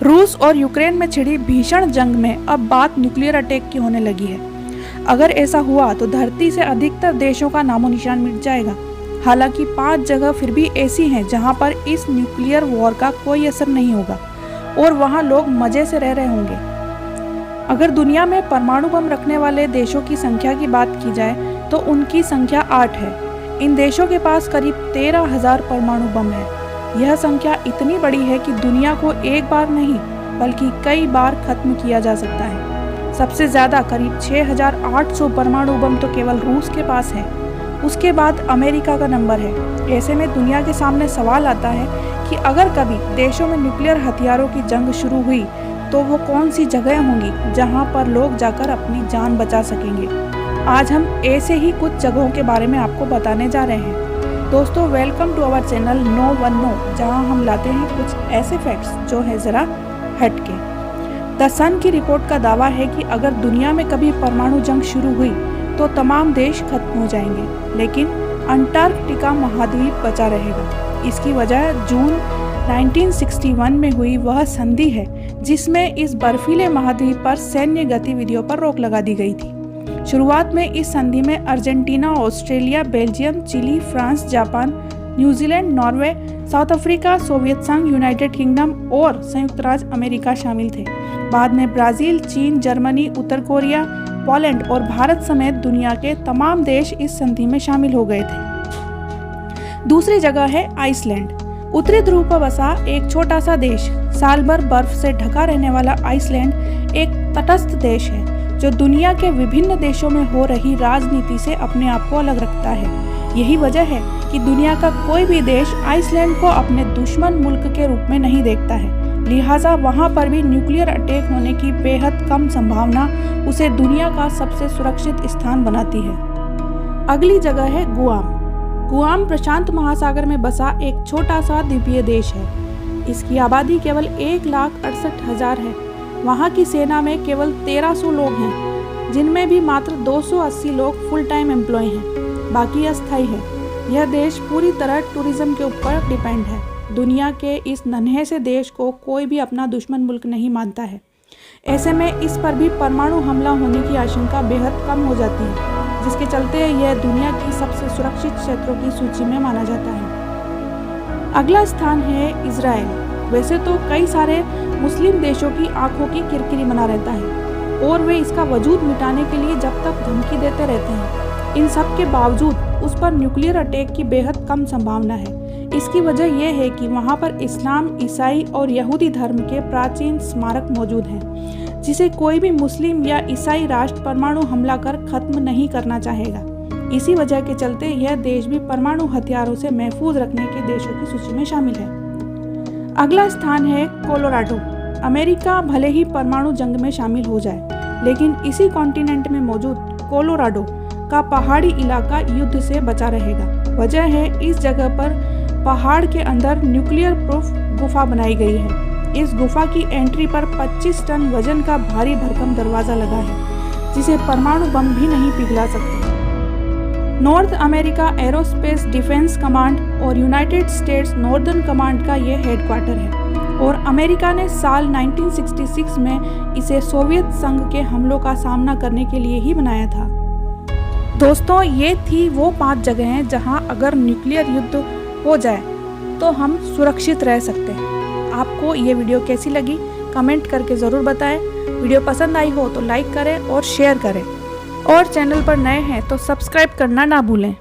रूस और यूक्रेन में छिड़ी भीषण जंग में अब बात न्यूक्लियर अटैक की होने लगी है। अगर ऐसा हुआ तो धरती से अधिकतर देशों का नामो निशान मिट जाएगा। हालांकि 5 जगह फिर भी ऐसी हैं जहां पर इस न्यूक्लियर वॉर का कोई असर नहीं होगा और वहां लोग मजे से रह रहे होंगे। अगर दुनिया में परमाणु बम रखने वाले देशों की संख्या की बात की जाए तो उनकी संख्या 8 है। इन देशों के पास करीब 13,000 परमाणु बम है। यह संख्या इतनी बड़ी है कि दुनिया को एक बार नहीं बल्कि कई बार खत्म किया जा सकता है। सबसे ज्यादा करीब 6,800 परमाणु बम तो केवल रूस के पास है। उसके बाद अमेरिका का नंबर है। ऐसे में दुनिया के सामने सवाल आता है कि अगर कभी देशों में न्यूक्लियर हथियारों की जंग शुरू हुई तो वो कौन सी जगह होंगी जहां पर लोग जाकर अपनी जान बचा सकेंगे। आज हम ऐसे ही कुछ जगहों के बारे में आपको बताने जा रहे हैं। दोस्तों, welcome to our channel no one no, जहां हम लाते हैं कुछ ऐसे फैक्ट्स जो है ज़रा हटके। द सन की रिपोर्ट का दावा है कि अगर दुनिया में कभी परमाणु जंग शुरू हुई तो तमाम देश खत्म हो जाएंगे, लेकिन अंटार्कटिका महाद्वीप बचा रहेगा। इसकी वजह जून 1961 में हुई वह संधि है जिसमें इस बर्फीले महाद्वीप पर सैन्य गतिविधियों पर रोक लगा दी गई थी। शुरुआत में इस संधि में Argentina, Australia, Belgium, Chile, France, Japan, New Zealand, Norway, South Africa, Soviet संघ, यूनाइटेड किंगडम और संयुक्त राज्य अमेरिका शामिल थे। बाद में ब्राजील, चीन, जर्मनी, उत्तर कोरिया, पोलैंड और भारत समेत दुनिया के तमाम देश इस संधि में शामिल हो गए थे। दूसरी जगह है आइसलैंड। उत्तरी ध्रुव पर बसा एक छोटा सा देश, साल भर बर्फ से ढका रहने वाला आइसलैंड एक तटस्थ देश है जो दुनिया के विभिन्न देशों में हो रही राजनीति से अपने आप को अलग रखता है। यही वजह है कि दुनिया का कोई भी देश आइसलैंड को अपने दुश्मन मुल्क के रूप में नहीं देखता है। लिहाजा वहां पर भी न्यूक्लियर अटैक होने की बेहद कम संभावना उसे दुनिया का सबसे सुरक्षित स्थान बनाती है। अगली जगह है गुआम। गुआम प्रशांत महासागर में बसा एक छोटा सा द्वीपीय देश है। इसकी आबादी केवल 1,68,000 है। वहाँ की सेना में केवल 1300 लोग हैं, जिनमें भी मात्र 280 लोग फुल टाइम एम्प्लॉय हैं, बाकी अस्थायी है। यह देश पूरी तरह टूरिज्म के ऊपर डिपेंड है। दुनिया के इस नन्हे से देश को कोई भी अपना दुश्मन मुल्क नहीं मानता है। ऐसे में इस पर भी परमाणु हमला होने की आशंका बेहद कम हो जाती है, जिसके चलते यह दुनिया की सबसे सुरक्षित क्षेत्रों की सूची में माना जाता है। अगला स्थान है इजराइल। वैसे तो कई सारे मुस्लिम देशों की आंखों की किरकिरी बना रहता है और वे इसका वजूद मिटाने के लिए जब तक धमकी देते रहते हैं। इन सब के बावजूद उस पर न्यूक्लियर अटैक की बेहद कम संभावना है। इसकी वजह यह है कि वहाँ पर इस्लाम, ईसाई और यहूदी धर्म के प्राचीन स्मारक मौजूद हैं, जिसे कोई भी मुस्लिम या ईसाई राष्ट्र परमाणु हमला कर खत्म नहीं करना चाहेगा। इसी वजह के चलते यह देश भी परमाणु हथियारों से महफूज रखने के देशों की सूची में शामिल है। अगला स्थान है कोलोराडो। अमेरिका भले ही परमाणु जंग में शामिल हो जाए, लेकिन इसी कॉन्टिनेंट में मौजूद कोलोराडो का पहाड़ी इलाका युद्ध से बचा रहेगा। वजह है इस जगह पर पहाड़ के अंदर न्यूक्लियर प्रूफ गुफा बनाई गई है। इस गुफा की एंट्री पर 25 टन वजन का भारी भरकम दरवाजा लगा है, जिसे परमाणु बम भी नहीं पिघला सकते। North America aerospace defence command और यूनाइटेड स्टेट्स नॉर्दर्न कमांड का ये हेडक्वार्टर है और अमेरिका ने साल 1966 में इसे सोवियत संघ के हमलों का सामना करने के लिए ही बनाया था। दोस्तों, ये थी वो 5 जगहें जहां अगर न्यूक्लियर युद्ध हो जाए तो हम सुरक्षित रह सकते हैं। आपको ये वीडियो कैसी लगी कमेंट करके ज़रूर बताएं। वीडियो पसंद आई हो तो लाइक करें और शेयर करें, और चैनल पर नए हैं तो सब्सक्राइब करना ना भूलें।